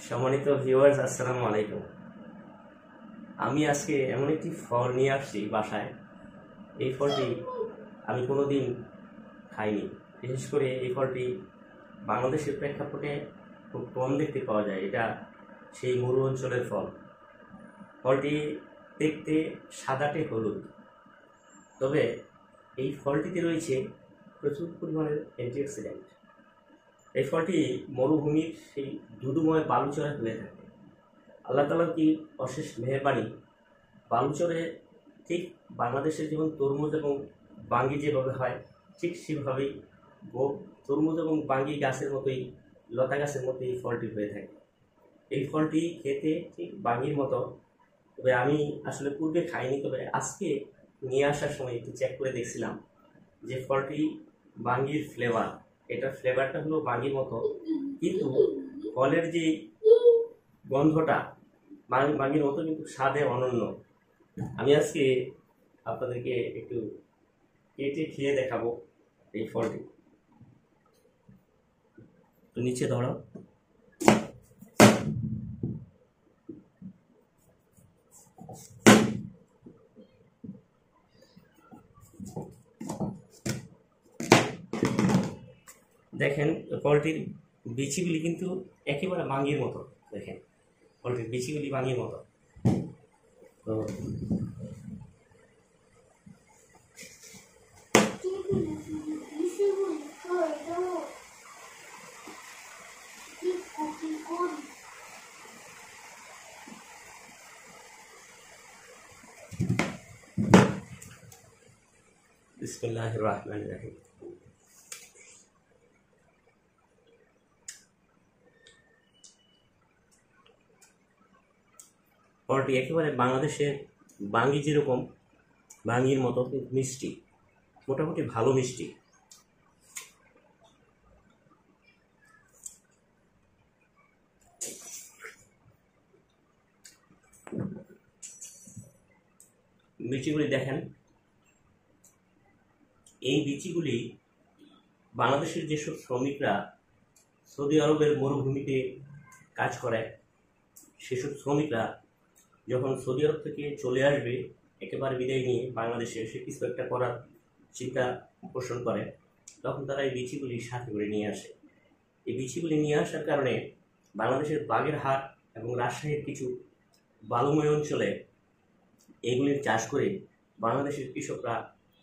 সম্মানিত ভিউয়ার্স, আসসালামু আলাইকুম। আমি আজকে এমন একটি ফল নিয়ে আসছি বাসায়। এই ফলটি আমি কোনোদিন খাইনি। বিশেষ করে এই ফলটি বাংলাদেশের প্রেক্ষাপটে খুব কম দেখতে পাওয়া যায়। এটা সেই মরু অঞ্চলের ফল। ফলটি দেখতে সাদাটে হলুদ, তবে এই ফলটিতে রয়েছে প্রচুর পরিমাণের অ্যান্টিঅক্সিডেন্ট। এই ফলটি মরুভূমির সেই ধুধুময় বালুচরে হয়ে থাকে। আল্লাহ তাআলার কি অশেষ মেহেরবানি, বালুচরে ঠিক বাংলাদেশের যেমন তরমুজ এবং বাঙ্গি যেভাবে হয়, ঠিক সেভাবেই তরমুজ এবং বাঙ্গি গাছের মতোই, লতা গাছের মতোই এই ফলটি হয়ে থাকে। এই ফলটি খেতে ঠিক বাঙ্গির মতো, তবে আমি আসলে পূর্বে খাইনি। তবে আজকে নিয়ে আসার সময় একটু চেক করে দেখছিলাম যে ফলটি বাঙ্গির ফ্লেভার, এটার ফ্লেভারটা হলো বাঙ্গির মতো, কিন্তু ফলের যে গন্ধটা বাঙ্গির মতো, কিন্তু স্বাদে অনন্য। আমি আজকে আপনাদেরকে একটু কেটে খেয়ে দেখাবো এই ফলটি। তো নিচে ধরো। দেখেন ফলটির বিচিগুলি কিন্তু একেবারে বাঙ্গির মতো। দেখেন ফলটির বিচিগুলি বাঙ্গির মতো। তো বিসমিল্লাহির রহমানির রহিম। ফলটি একেবারে বাংলাদেশের বাঙ্গি যেরকম, বাঙ্গির মতো, কিন্তু মিষ্টি, মোটামুটি ভালো মিষ্টি। বিচিগুলি দেখেন, এই বিচিগুলি বাংলাদেশের যেসব শ্রমিকরা সৌদি আরবের মরুভূমিতে কাজ করে, সেসব শ্রমিকরা যখন সৌদি আরব থেকে চলে আসবে একেবারে বিদায় নিয়ে বাংলাদেশে এসে কিছু একটা করার চিন্তা পোষণ করে, তখন তারা এই বিচিগুলি সাথে করে নিয়ে আসে। এই বিচিগুলি নিয়ে আসার কারণে বাংলাদেশের বাগেরহাট এবং রাজশাহীর কিছু বালুময় অঞ্চলে এগুলির চাষ করে বাংলাদেশের কৃষকরা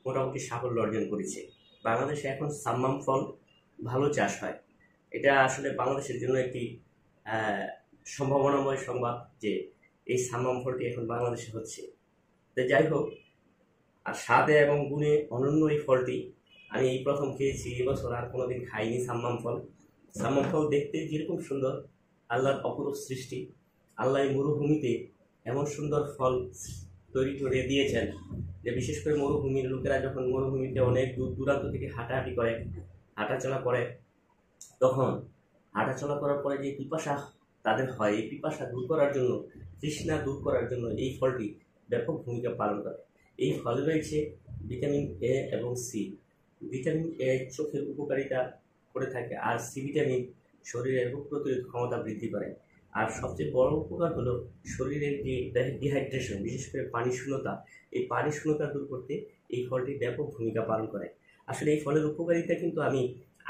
মোটামুটি সাফল্য অর্জন করেছে। বাংলাদেশে এখন সাম্মাম ফল ভালো চাষ হয়। এটা আসলে বাংলাদেশের জন্য একটি সম্ভাবনাময় সংবাদ যে এই সাম্মাম ফলটি এখন বাংলাদেশে হচ্ছে। তো যাই হোক, আর স্বাদে এবং গুণে অনন্য এই ফলটি আমি এই প্রথম খেয়েছি এবছর, আর কোনোদিন খাইনি সাম্মাম ফল। সাম্মাম ফল দেখতে যেরকম সুন্দর, আল্লাহর অপরূপ সৃষ্টি। আল্লাহ এই মরুভূমিতে এমন সুন্দর ফল তৈরি করে দিয়েছেন যে বিশেষ করে মরুভূমির লোকেরা যখন মরুভূমিতে অনেক দূর দূরান্ত থেকে হাঁটাহাঁটি করে, হাঁটাচলা করে, তখন হাঁটাচলা করার পরে যে পিপাসা তাদের হয়, এই পিপাসা দূর করার জন্য, তৃষ্ণা দূর করার জন্য এই ফলটি ব্যাপক ভূমিকা পালন করে। এই ফলে রয়েছে ভিটামিন এ এবং সি। ভিটামিন এ চোখের উপকারিতা করে থাকে, আর সি ভিটামিন শরীরের রোগ প্রতিরোধ ক্ষমতা বৃদ্ধি করে। আর সবচেয়ে বড় উপকার হলো শরীরের যে ডিহাইড্রেশন, বিশেষ করে পানি শূন্যতা, এই পানি শূন্যতা দূর করতে এই ফলটি ব্যাপক ভূমিকা পালন করে। আসলে এই ফলের উপকারিতা কিন্তু আমি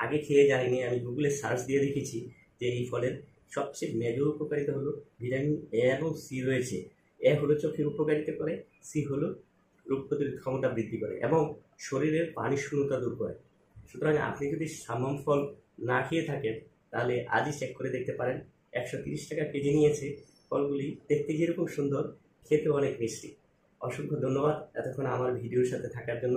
আগে খেয়ে জানিনি। আমি গুগলে সার্চ দিয়ে দেখেছি যে এই ফলের সবচেয়ে মেজর উপকারিতা হলো ভিটামিন এ এবং সি রয়েছে। এ হলো চোখের উপকারিতা করে, সি হলো রোগ প্রতিরোধ ক্ষমতা বৃদ্ধি করে এবং শরীরের পানি শূন্যতা দূর করে। সুতরাং আপনি যদি সাম্মাম ফল না খেয়ে থাকেন তাহলে আজই চেক করে দেখতে পারেন। 130 টাকা কেজি নিয়েছে। ফলগুলি দেখতে যেরকম সুন্দর, খেতে অনেক মিষ্টি। অসংখ্য ধন্যবাদ এতক্ষণ আমার ভিডিওর সাথে থাকার জন্য।